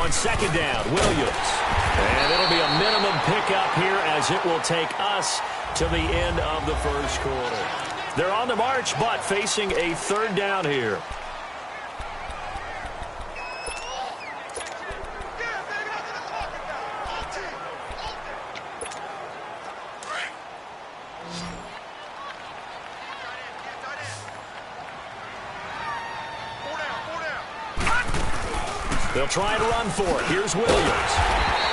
On second down, Williams. And it'll be a minimum pickup here as it will take us to the end of the first quarter. They're on the march, but facing a third down here. They'll try and run for it. Here's Williams.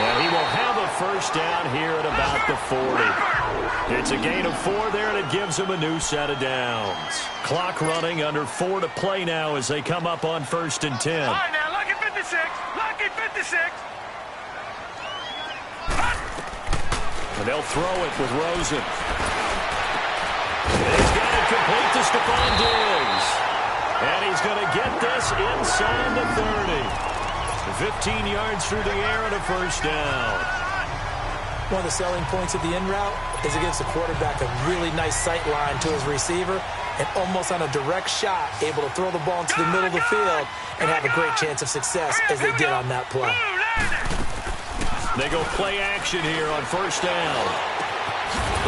And he will have a first down here at about the 40. It's a gain of 4 there, and it gives him a new set of downs. Clock running, under 4 to play now as they come up on 1st and 10. All right, now, lucky 56. Lucky 56. And they'll throw it with Rosen. He's got it complete to Stephon Diggs. And he's going to get this inside the 30. 15 yards through the air and a first down. One of the selling points of the in route is it gives the quarterback a really nice sight line to his receiver and almost on a direct shot able to throw the ball into the middle of the field and have a great chance of success as they did on that play. They go play action here on first down.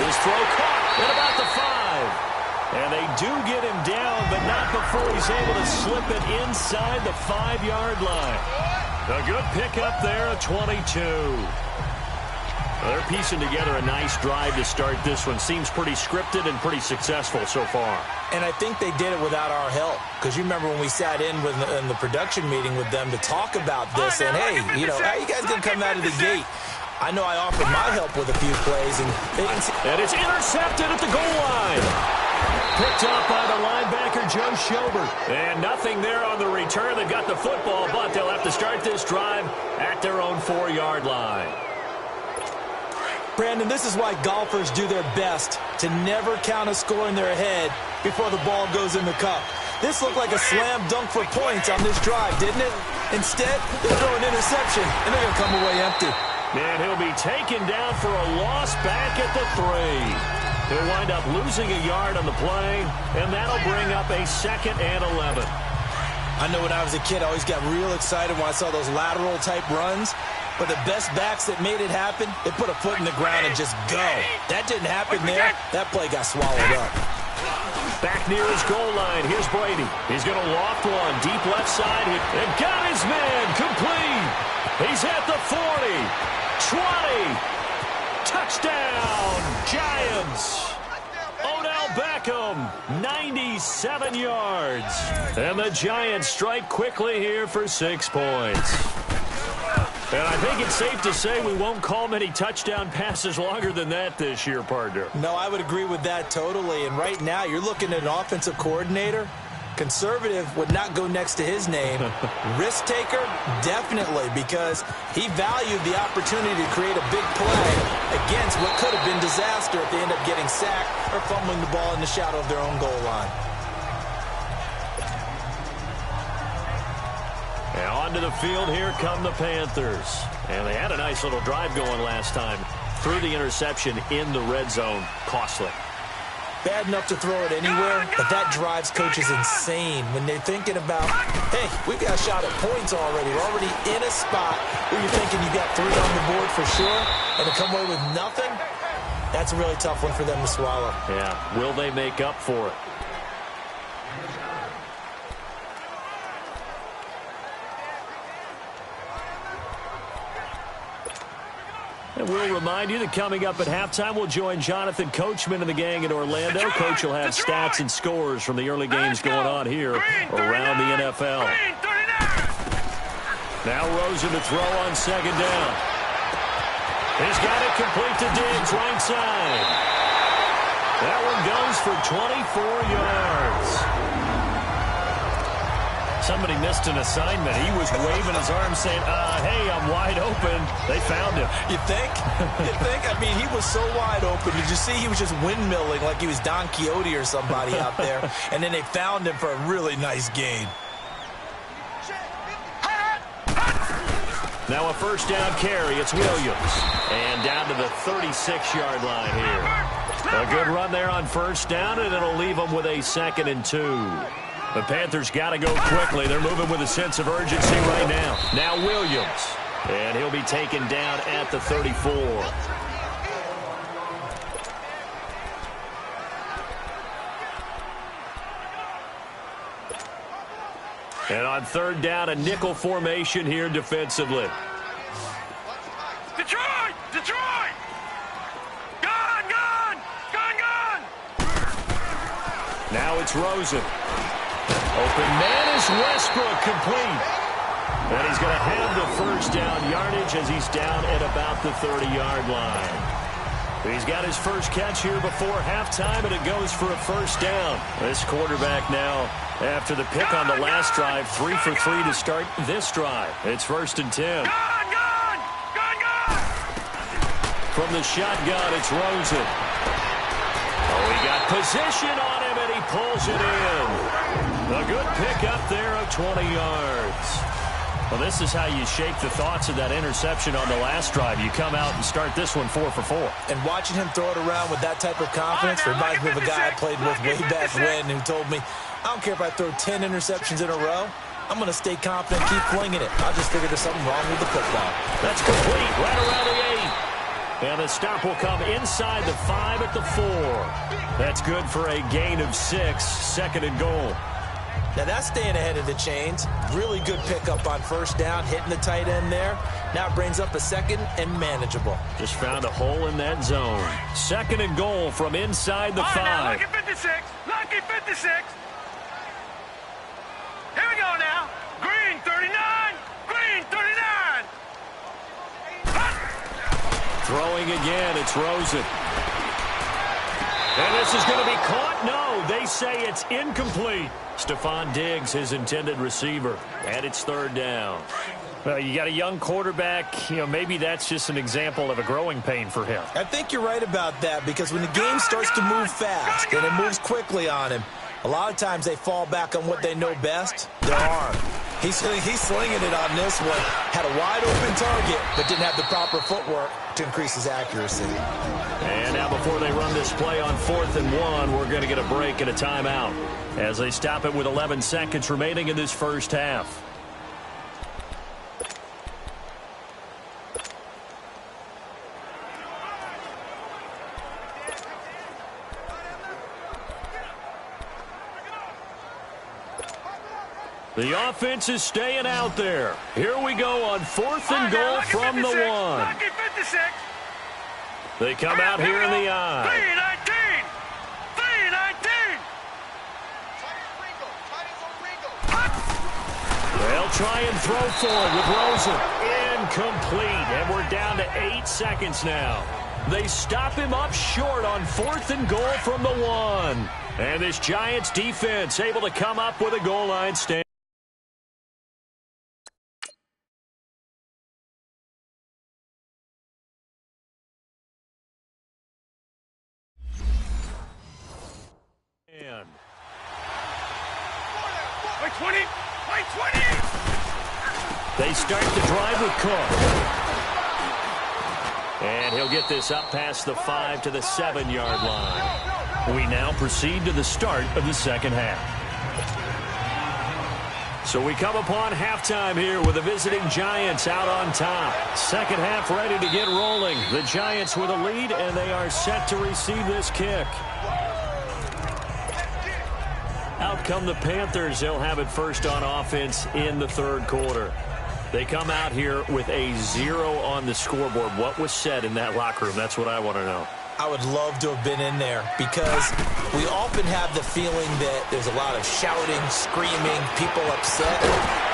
His throw caught at about the 5. And they do get him down, but not before he's able to slip it inside the 5-yard line. A good pickup there at 22. Well, they're piecing together a nice drive to start this one. Seems pretty scripted and pretty successful so far. And I think they did it without our help. Because you remember when we sat in the production meeting with them to talk about this. And, hey, you know, how you guys going to come out of the gate? I know I offered my help with a few plays. And it's intercepted at the goal line. Picked up by the linebacker, Joe Schobert. And nothing there on the return. They've got the football, but they'll have to start this drive at their own 4-yard line. Brandon, this is why golfers do their best to never count a score in their head before the ball goes in the cup. This looked like a slam dunk for points on this drive, didn't it? Instead, they throw an interception, and they're going to come away empty. And he'll be taken down for a loss back at the 3. He'll wind up losing a yard on the play, and that'll bring up a 2nd and 11. I know when I was a kid, I always got real excited when I saw those lateral-type runs. But the best backs that made it happen, they put a foot in the ground and just go. That didn't happen there. That play got swallowed up. Back near his goal line, here's Brady. He's going to loft one, deep left side. And got his man, complete. He's at the 40, 20. Touchdown, Giants. Odell Beckham, 97 yards. And the Giants strike quickly here for 6 points. And I think it's safe to say we won't call many touchdown passes longer than that this year, partner. No, I would agree with that totally. And right now, you're looking at an offensive coordinator. Conservative would not go next to his name. Risk taker, definitely, because he valued the opportunity to create a big play against what could have been disaster if they end up getting sacked or fumbling the ball in the shadow of their own goal line. And onto the field, here come the Panthers. And they had a nice little drive going last time. Threw the interception in the red zone. Costly. Bad enough to throw it anywhere, but that drives coaches insane when they're thinking about, hey, we've got a shot at points already. We're already in a spot where you're thinking you got 3 on the board for sure, and to come away with nothing, that's a really tough one for them to swallow. Yeah, will they make up for it? And we'll remind you that coming up at halftime, we'll join Jonathan Coachman and the gang in Orlando. Coach will have stats and scores from the early games going on here around the NFL. Now Rosen to throw on second down. He's got it complete to Diggs, right side. That one goes for 24 yards. Somebody missed an assignment. He was waving his arms saying, hey, I'm wide open. They found him. You think? You think? I mean, he was so wide open. Did you see he was just windmilling like he was Don Quixote or somebody out there? And then they found him for a really nice gain. Now a first down carry. It's Williams. And down to the 36-yard line here. A good run there on first down, and it'll leave them with a 2nd and 2. The Panthers got to go quickly. They're moving with a sense of urgency right now. Now Williams. And he'll be taken down at the 34. And on third down, a nickel formation here defensively. Detroit! Detroit! Gone! Gone! Gone! Gone! Now it's Rosen. Open man is Westbrook, complete. And he's going to have the first down yardage as he's down at about the 30-yard line. He's got his first catch here before halftime, and it goes for a first down. This quarterback now, after the pick on the last drive, 3 for 3 to start this drive. It's 1st and 10. Gone! Gone! Gone! Gone! From the shotgun, it's Rosen. Oh, he got position on him, and he pulls it in. A good pick up there of 20 yards. Well, this is how you shake the thoughts of that interception on the last drive. You come out and start this one 4 for 4. And watching him throw it around with that type of confidence reminds me of a guy I played with way back when who told me, I don't care if I throw 10 interceptions in a row. I'm going to stay confident, keep flinging it. I just figured there's something wrong with the football. That's complete, right around the 8. And the stop will come inside the 5 at the 4. That's good for a gain of 6, 2nd and goal. Now that's staying ahead of the chains. Really good pickup on first down, hitting the tight end there. Now it brings up a 2nd and manageable. Just found a hole in that zone. 2nd and goal from inside the 5. Now, lucky 56. Lucky 56. Here we go now. Green 39. Green 39. Throwing again, it's Rosen. And this is going to be caught. No, they say it's incomplete. Stephon Diggs, his intended receiver. And it's 3rd down. Well, you got a young quarterback. Maybe that's just an example of a growing pain for him. I think you're right about that because when the game starts to move fast and it moves quickly on him, a lot of times they fall back on what they know best, their arm. He's slinging it on this one. Had a wide-open target, but didn't have the proper footwork to increase his accuracy. And now before they run this play on 4th and 1, we're going to get a break and a timeout as they stop it with 11 seconds remaining in this first half. The offense is staying out there. Here we go on 4th and goal from the 1. Lucky 56. They come out here in the I. 319. 319. They'll try and throw for it with Rosen. Incomplete. And we're down to 8 seconds now. They stop him up short on 4th and goal from the 1. And this Giants defense able to come up with a goal line stand. By 20. By 20. They start the drive with Cook. And he'll get this up past the 5 to the 7-yard line. We now proceed to the start of the second half. So we come upon halftime here with the visiting Giants out on top. Second half ready to get rolling. The Giants with a lead, and they are set to receive this kick. Out come the Panthers. They'll have it first on offense in the 3rd quarter. They come out here with a 0 on the scoreboard. What was said in that locker room? That's what I want to know. I would love to have been in there because we often have the feeling that there's a lot of shouting, screaming, people upset.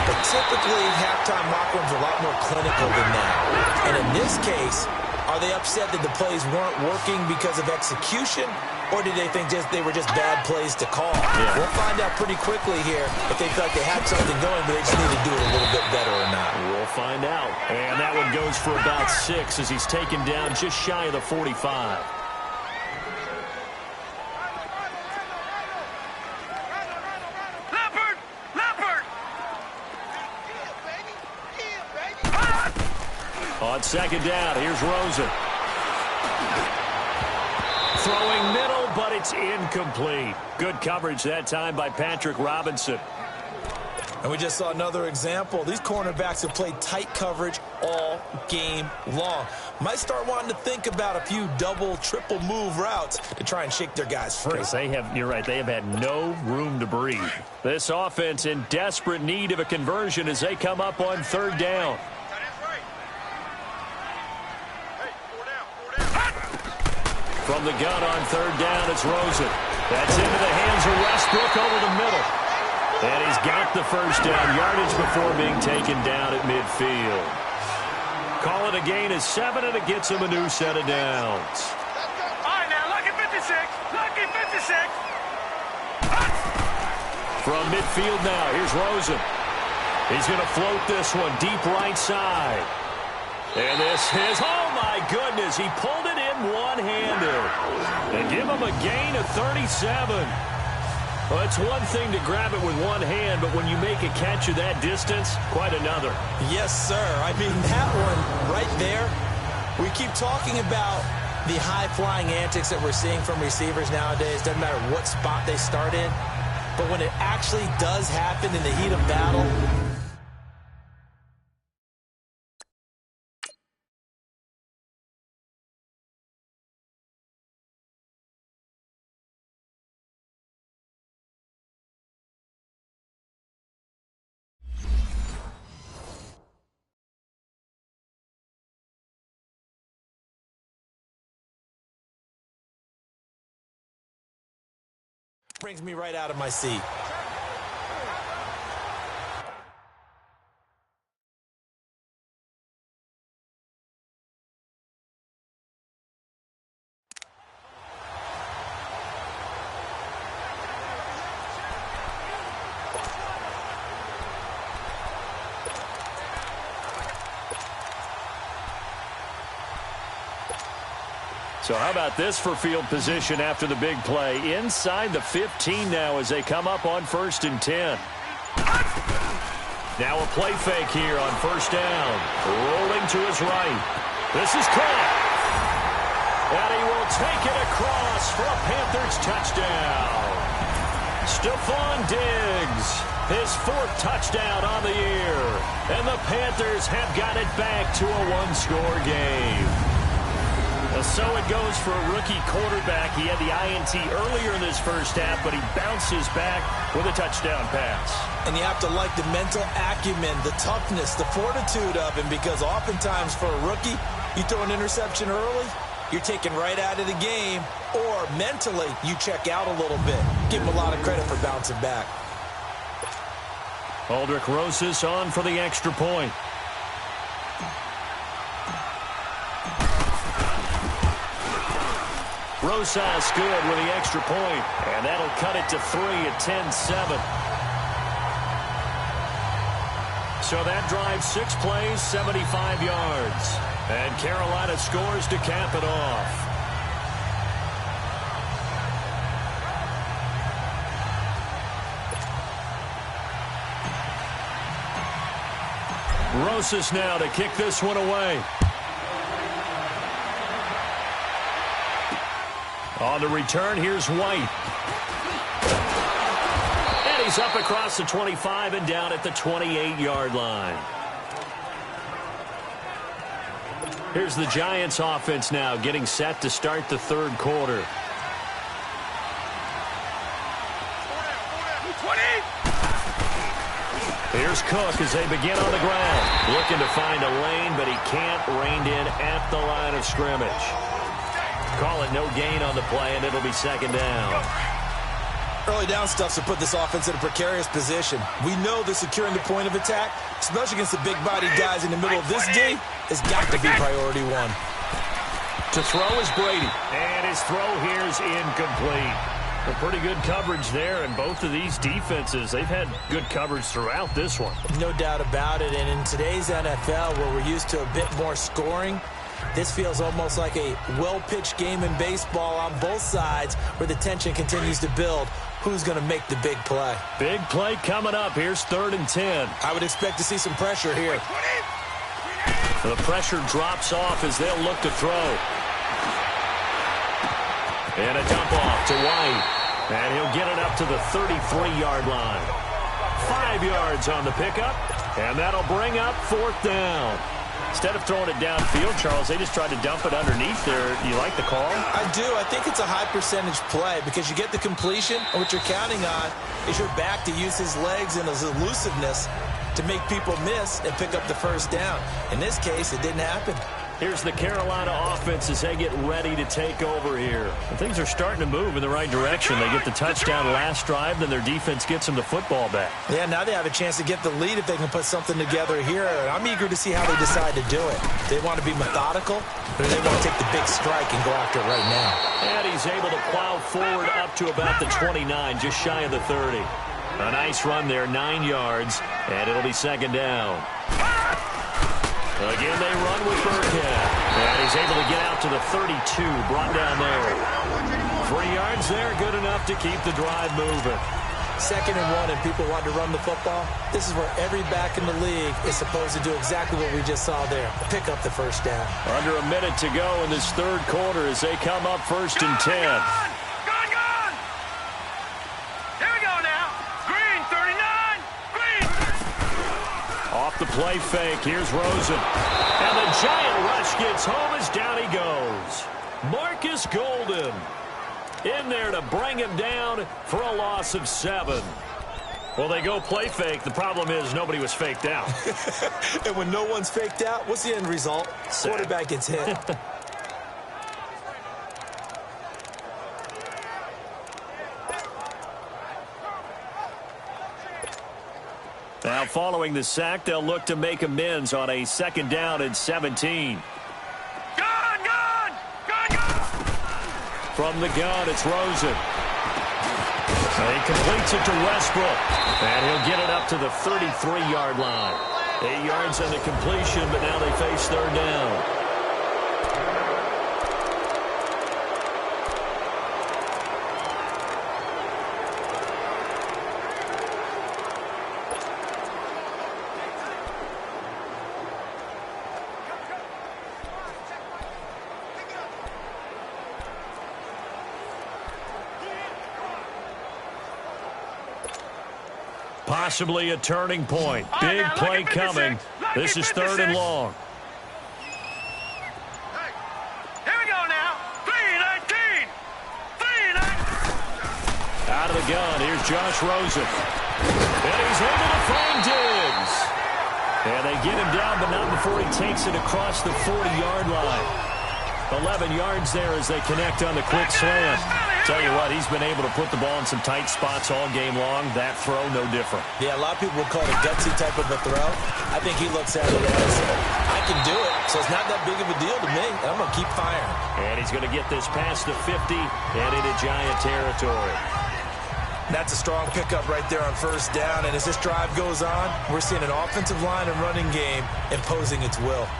But typically, halftime locker rooms are a lot more clinical than that. And in this case, are they upset that the plays weren't working because of execution? Or did they think they were just bad plays to call? Yeah. We'll find out pretty quickly here if they felt like they had something going, but they just need to do it a little bit better or not. We'll find out. And that one goes for about 6 as he's taken down just shy of the 45. Leopard! Leopard! On second down, here's Rosen. throwing middle, but it's incomplete. Good coverage that time by Patrick Robinson. And we just saw another example. These cornerbacks have played tight coverage all game long. Might start wanting to think about a few double, triple move routes to try and shake their guys free. You're right, they have had no room to breathe. This offense in desperate need of a conversion as they come up on third down. From the gun on third down, it's Rosen. That's into the hands of Westbrook over the middle. And he's got the first down yardage before being taken down at midfield. Call it a gain of 7, and it gets him a new set of downs. All right, now, lucky 56. Lucky 56. From midfield now, here's Rosen. He's going to float this one deep right side. And this is, oh my goodness, he pulled it in one-handed. And give him a gain of 37. Well, it's one thing to grab it with one hand, but when you make a catch of that distance, quite another. Yes, sir. I mean, that one right there, we keep talking about the high-flying antics that we're seeing from receivers nowadays. Doesn't matter what spot they start in. But when it actually does happen in the heat of battle, brings me right out of my seat. So how about this for field position after the big play? Inside the 15 now as they come up on 1st and 10. Now a play fake here on first down. Rolling to his right. This is caught. And he will take it across for a Panthers touchdown. Stephon Diggs, his 4th touchdown on the year. And the Panthers have got it back to a one-score game. So it goes for a rookie quarterback. He had the INT earlier in this first half, but he bounces back with a touchdown pass. And you have to like the mental acumen, the toughness, the fortitude of him, because oftentimes for a rookie, you throw an interception early, you're taken right out of the game, or mentally you check out a little bit. Give him a lot of credit for bouncing back. Aldrick Rosas on for the extra point. Rosas good with the extra point, and that'll cut it to 3 at 10-7. So that drives 6 plays, 75 yards. And Carolina scores to cap it off. Rosas now to kick this one away. On the return, here's White. And he's up across the 25 and down at the 28-yard line. Here's the Giants offense now getting set to start the third quarter. Here's Cook as they begin on the ground. Looking to find a lane, but he can't rein in at the line of scrimmage. Call it no gain on the play, and it'll be second down. Early down stuff to put this offense in a precarious position. We know that securing the point of attack, especially against the big-bodied guys in the middle of this D, has got to be priority one. To throw is Brady, and his throw here is incomplete. A pretty good coverage there, and both of these defenses, they've had good coverage throughout this one. No doubt about it, and in today's NFL, where we're used to a bit more scoring, this feels almost like a well-pitched game in baseball on both sides where the tension continues to build. Who's going to make the big play? Big play coming up. Here's 3rd and 10. I would expect to see some pressure here. The pressure drops off as they'll look to throw. And a dump off to White. And he'll get it up to the 33-yard line. 5 yards on the pickup. And that'll bring up 4th down. Instead of throwing it downfield, Charles, they just tried to dump it underneath there. You like the call? I do. I think it's a high percentage play because you get the completion, and what you're counting on is your back to use his legs and his elusiveness to make people miss and pick up the first down. In this case, it didn't happen. Here's the Carolina offense as they get ready to take over here. And things are starting to move in the right direction. They get the touchdown last drive, then their defense gets them the football back. Yeah, now they have a chance to get the lead if they can put something together here. I'm eager to see how they decide to do it. Do they want to be methodical, or do they want to take the big strike and go after it right now? And he's able to plow forward up to about the 29, just shy of the 30. A nice run there, 9 yards, and it'll be 2nd down. Again, they run with Burkhead. And he's able to get out to the 32, brought down there. 3 yards there, good enough to keep the drive moving. 2nd and 1, and people want to run the football. This is where every back in the league is supposed to do exactly what we just saw there. Pick up the first down. Under a minute to go in this 3rd quarter as they come up 1st and 10. Gone! Here we go now. Green, 39. Green. Off the play fake, here's Rosen. And the giant rush gets home as down he goes. Marcus Golden in there to bring him down for a loss of 7. Well, they go play fake. The problem is nobody was faked out. And when no one's faked out, what's the end result? Quarterback gets hit. Now, following the sack, they'll look to make amends on a 2nd down and 17. Gone! From the gun, it's Rosen. He completes it to Westbrook. And he'll get it up to the 33-yard line. 8 yards on the completion, but now they face 3rd down. Possibly a turning point. Big play coming. This is 3rd and long. Here we go now. 3-19. Out of the gun, here's Josh Rosen. And he's able to find Diggs. And they get him down, but not before he takes it across the 40-yard line. 11 yards there as they connect on the quick slant. Tell you what, he's been able to put the ball in some tight spots all game long. That throw, no different. Yeah, a lot of people would call it a gutsy type of a throw. I think he looks at it as, I can do it, so it's not that big of a deal to me. I'm going to keep firing. And he's going to get this past the 50 and into Giant territory. That's a strong pickup right there on 1st down. And as this drive goes on, we're seeing an offensive line and running game imposing its will.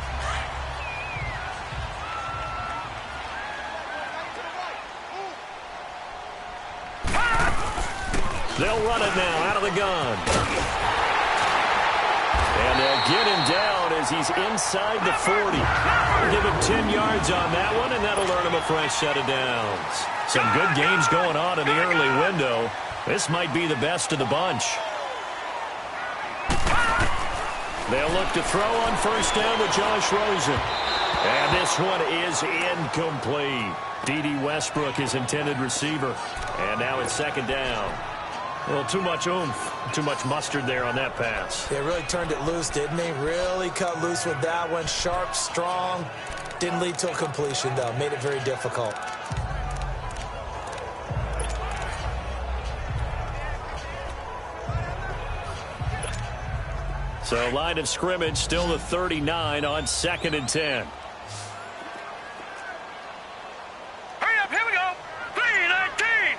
They'll run it now out of the gun. And they'll get him down as he's inside the 40. Give him 10 yards on that one, and that'll earn him a fresh set of downs. Some good games going on in the early window. This might be the best of the bunch. They'll look to throw on 1st down with Josh Rosen. And this one is incomplete. D.D. Westbrook, his intended receiver. And now it's 2nd down. A little too much oomph, too much mustard there on that pass. They really turned it loose, didn't they? Really cut loose with that one. Sharp, strong. Didn't lead to a completion, though. Made it very difficult. So line of scrimmage still the 39 on 2nd and 10. Hurry up, here we go. 3-19.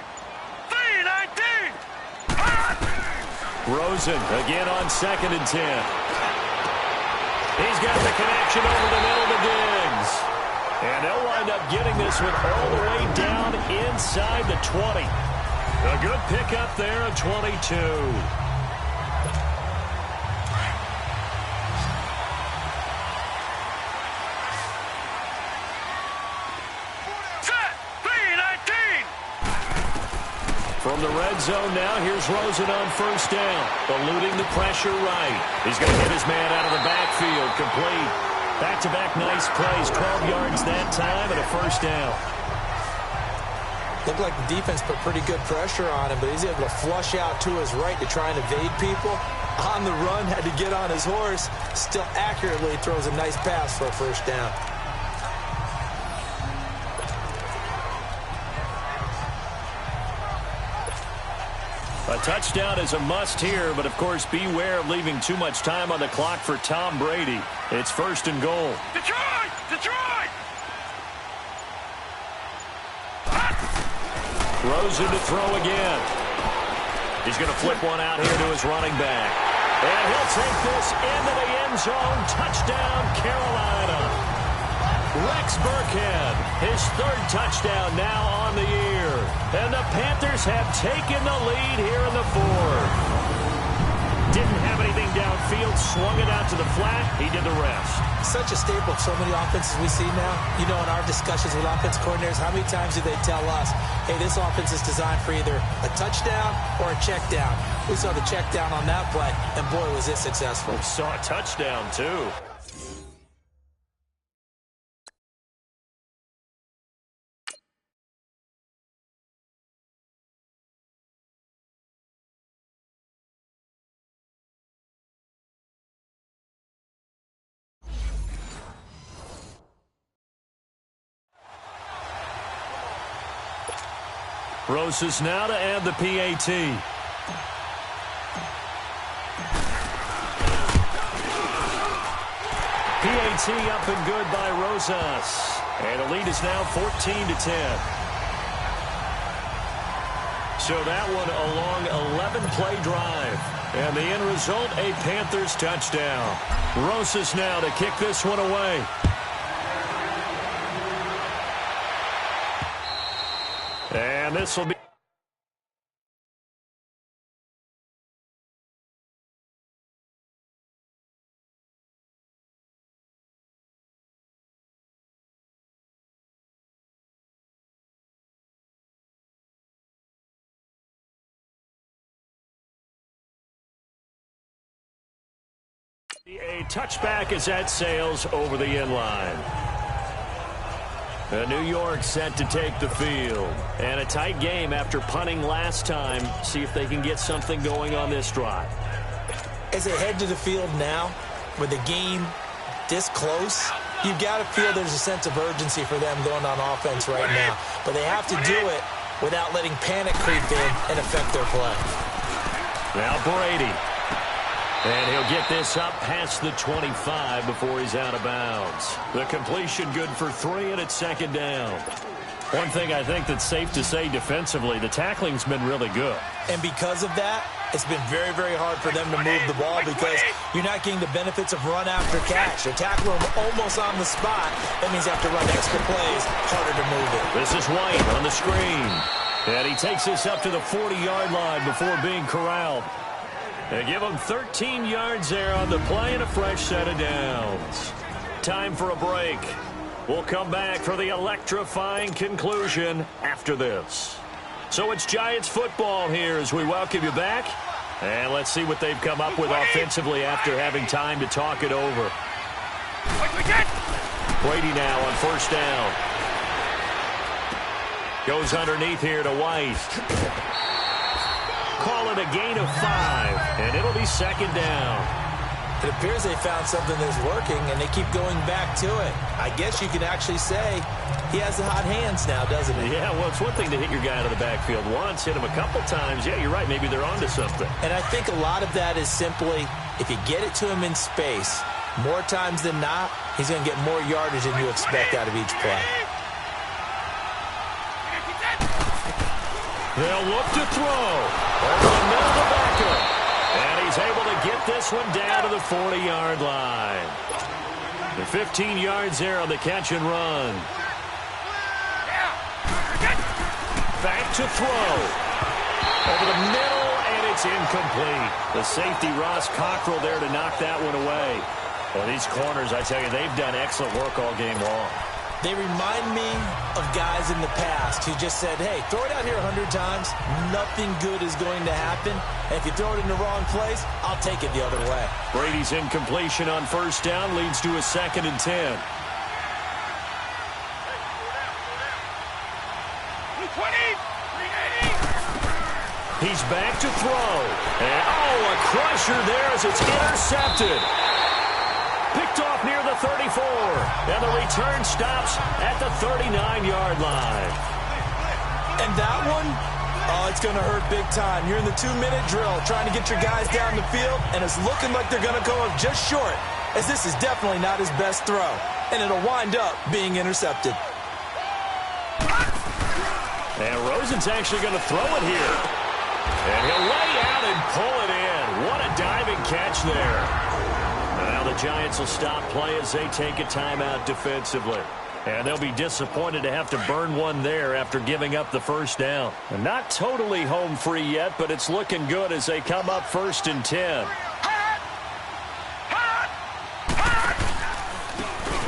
Rosen again on 2nd and 10. He's got the connection over the middle to Diggs. And they'll wind up getting this one all the way down inside the 20. A good pickup there at 22. Set. 3-19. From the red zone now, here's Rosen on first down. Eluding the pressure right. He's going to hit his man out of the backfield. Complete. Back-to-back nice plays. 12 yards that time and a first down. Looked like the defense put pretty good pressure on him, but he's able to flush out to his right to try and evade people. On the run, had to get on his horse. Still accurately throws a nice pass for a first down. A touchdown is a must here, but of course beware of leaving too much time on the clock for Tom Brady. It's first and goal. Detroit! Detroit! Rosen to throw again. He's going to flip one out here to his running back. And he'll take this into the end zone. Touchdown, Carolina. Rex Burkhead, his third touchdown now on the year. And the Panthers have taken the lead here in the fourth. Didn't have anything downfield, swung it out to the flat. He did the rest. Such a staple of so many offenses we see now. You know, in our discussions with offense coordinators, how many times do they tell us, hey, this offense is designed for either a touchdown or a check down. We saw the check down on that play, and boy, was it successful. We saw a touchdown, too. Rosas now to add the PAT. PAT up and good by Rosas. And the lead is now 14-10. So that one a long 11-play drive. And the end result, a Panthers touchdown. Rosas now to kick this one away. And this will be... A touchback as that sails over the end line. New York set to take the field. And a tight game after punting last time. See if they can get something going on this drive. As they head to the field now, with the game this close, you've got to feel there's a sense of urgency for them going on offense right now. But they have to do it without letting panic creep in and affect their play. Now Brady. And he'll get this up past the 25 before he's out of bounds. The completion good for 3, and it's second down. One thing I think that's safe to say defensively, the tackling's been really good. And because of that, it's been very, very hard for them to move the ball because you're not getting the benefits of run after catch. They tackle them almost on the spot. That means you have to run extra plays, harder to move it. This is White on the screen. And he takes this up to the 40-yard line before being corralled. They give him 13 yards there on the play and a fresh set of downs. Time for a break. We'll come back for the electrifying conclusion after this. So it's Giants football here as we welcome you back. And let's see what they've come up with offensively after having time to talk it over. Brady now on first down. Goes underneath here to White. Call it a gain of 5, and it'll be second down. It appears they found something that's working, and they keep going back to it. I guess you could actually say he has the hot hands now, doesn't he? Yeah, well, it's one thing to hit your guy out of the backfield once, hit him a couple times. Yeah, you're right. Maybe they're onto something. And I think a lot of that is simply if you get it to him in space, more times than not, he's going to get more yardage than you expect out of each play. They'll look to throw. Over the middle of the backer. And he's able to get this one down to the 40-yard line. The 15 yards there on the catch and run. Back to throw. Over the middle, and it's incomplete. The safety, Ross Cockrell, there to knock that one away. Well, these corners, I tell you, they've done excellent work all game long. They remind me of guys in the past who just said, hey, throw it out here 100 times, nothing good is going to happen. And if you throw it in the wrong place, I'll take it the other way. Brady's incompletion on first down leads to a 2nd and 10. 380. He's back to throw. And, a crusher there as it's intercepted. Picked off near the 34. And the return stops at the 39-yard line. And that one, it's going to hurt big time. You're in the 2-minute drill trying to get your guys down the field, and it's looking like they're going to go up just short, as this is definitely not his best throw. And it'll wind up being intercepted. And Rosen's actually going to throw it here. And he'll lay out and pull it in. What a diving catch there. And now the Giants will stop play as they take a timeout defensively. And they'll be disappointed to have to burn one there after giving up the first down. And not totally home free yet, but it's looking good as they come up 1st and 10.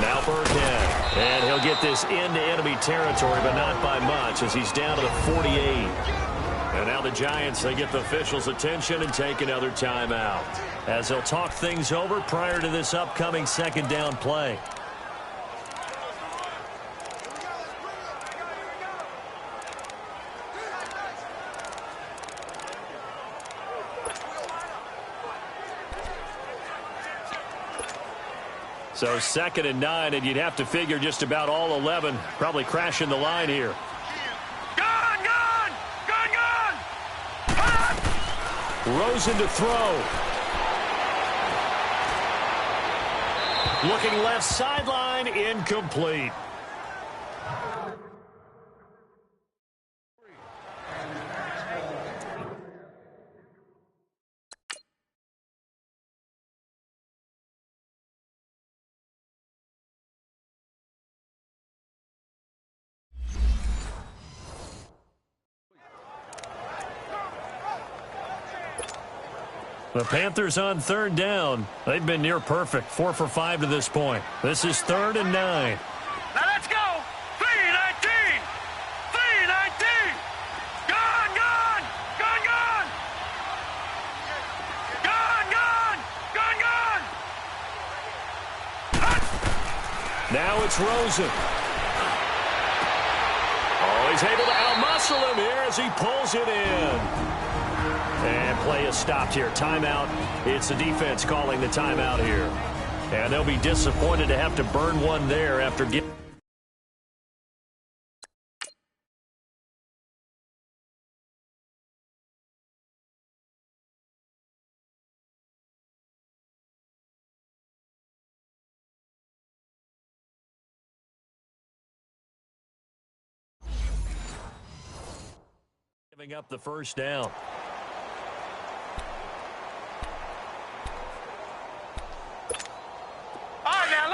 Now Burkhead. And he'll get this into enemy territory, but not by much, as he's down to the 48. And now the Giants, they get the officials' attention and take another timeout, as they'll talk things over prior to this upcoming 2nd down play. So 2nd and 9, and you'd have to figure just about all 11 probably crashing the line here. Gone! Rosen to throw. Looking left sideline, incomplete. The Panthers on 3rd down. They've been near perfect, 4 for 5 to this point. This is 3rd and 9. Now let's go. 319. 319. Gone. Now it's Rosen. Oh, he's able to outmuscle him here as he pulls it in. And play is stopped here. Timeout. It's the defense calling the timeout here. And they'll be disappointed to have to burn one there after getting... giving up the first down.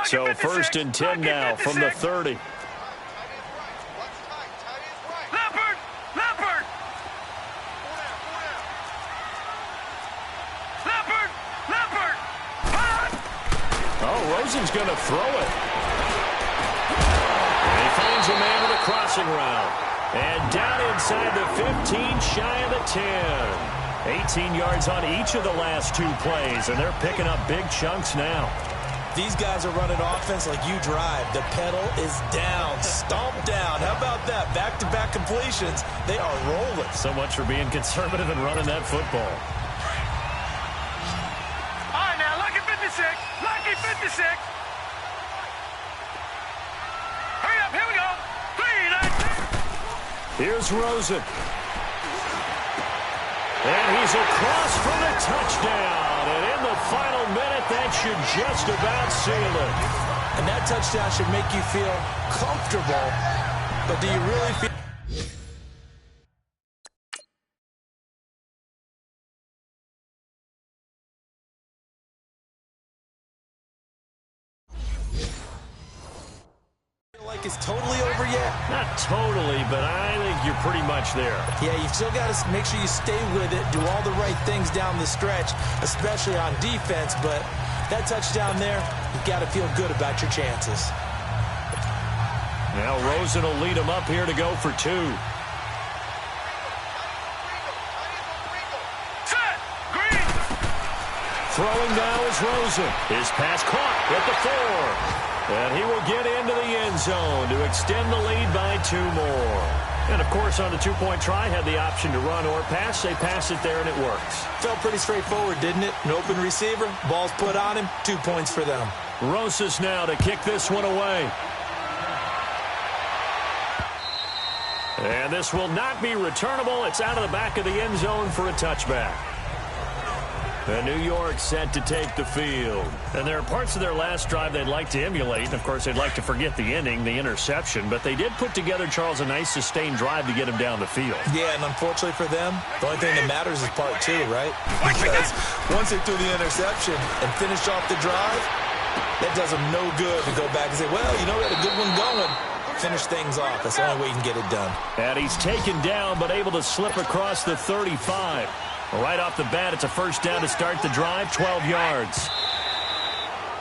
So 1st and 10 now from the 30. Leopard! Oh, Rosen's going to throw it. And he finds a man with a crossing route. And down inside the 15, shy of the 10. 18 yards on each of the last 2 plays, and they're picking up big chunks now. These guys are running offense like you drive. The pedal is down, stomped down. How about that? Back-to-back completions. They are rolling. So much for being conservative and running that football. All right, now, lucky 56. Lucky 56. Hurry up, here we go. 3-19. Here's Rosen. And he's across for the touchdown. And in the final minute, that should just about seal it. And that touchdown should make you feel comfortable. But do you really feel... like it's totally over yet? Not totally, but I think you're pretty much there. Yeah, you've still got to make sure you stay with it, do all the right things down the stretch, especially on defense, but that touchdown there, you've got to feel good about your chances. Now Rosen will lead him up here to go for 2. Set. Green. Throwing now is Rosen. His pass caught at the 4. And he will get into the end zone to extend the lead by 2 more. And, of course, on the 2-point try, had the option to run or pass. They pass it there, and it works. Felt pretty straightforward, didn't it? An open receiver, ball's put on him, 2 points for them. Rosas now to kick this one away. And this will not be returnable. It's out of the back of the end zone for a touchback. And New York set to take the field. And there are parts of their last drive they'd like to emulate. And, of course, they'd like to forget the ending, the interception. But they did put together, Charles, a nice sustained drive to get him down the field. Yeah, and unfortunately for them, the only thing that matters is part 2, right? Because once they threw the interception and finished off the drive, that does them no good to go back and say, well, you know, we had a good one going. Finish things off. That's the only way you can get it done. And he's taken down, but able to slip across the 35. Right off the bat, it's a first down to start the drive, 12 yards.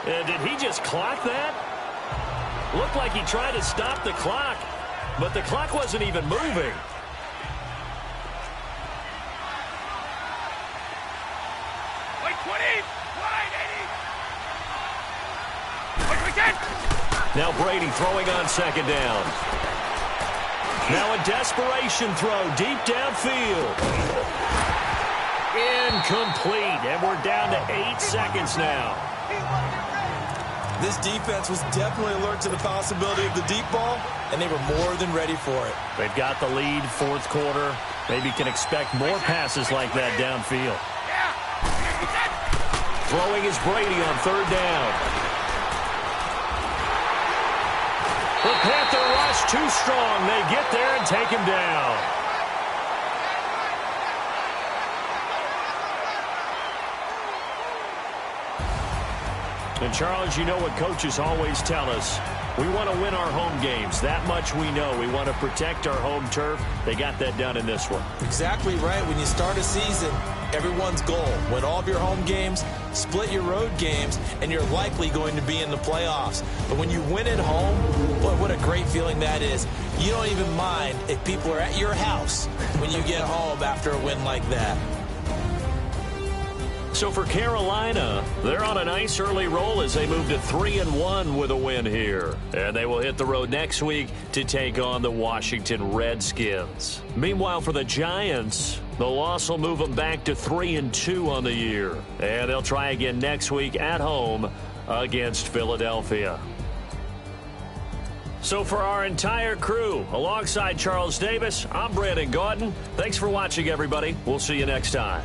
And did he just clock that? Looked like he tried to stop the clock, but the clock wasn't even moving. Wait, 20. Wide 80. Wait, we can. Now Brady throwing on second down. Now a desperation throw deep downfield. Incomplete, and we're down to 8 seconds now. This defense was definitely alert to the possibility of the deep ball, and they were more than ready for it. They've got the lead, 4th quarter. Maybe can expect more passes like that downfield. Throwing is Brady on 3rd down. The Panther rush too strong. They get there and take him down. And, Charles, you know what coaches always tell us. We want to win our home games. That much we know. We want to protect our home turf. They got that done in this one. Exactly right. When you start a season, everyone's goal, win all of your home games, split your road games, and you're likely going to be in the playoffs. But when you win at home, boy, what a great feeling that is. You don't even mind if people are at your house when you get home after a win like that. So for Carolina, they're on a nice early roll as they move to 3-1 with a win here. And they will hit the road next week to take on the Washington Redskins. Meanwhile, for the Giants, the loss will move them back to 3-2 on the year. And they'll try again next week at home against Philadelphia. So for our entire crew, alongside Charles Davis, I'm Brandon Gaudin. Thanks for watching, everybody. We'll see you next time.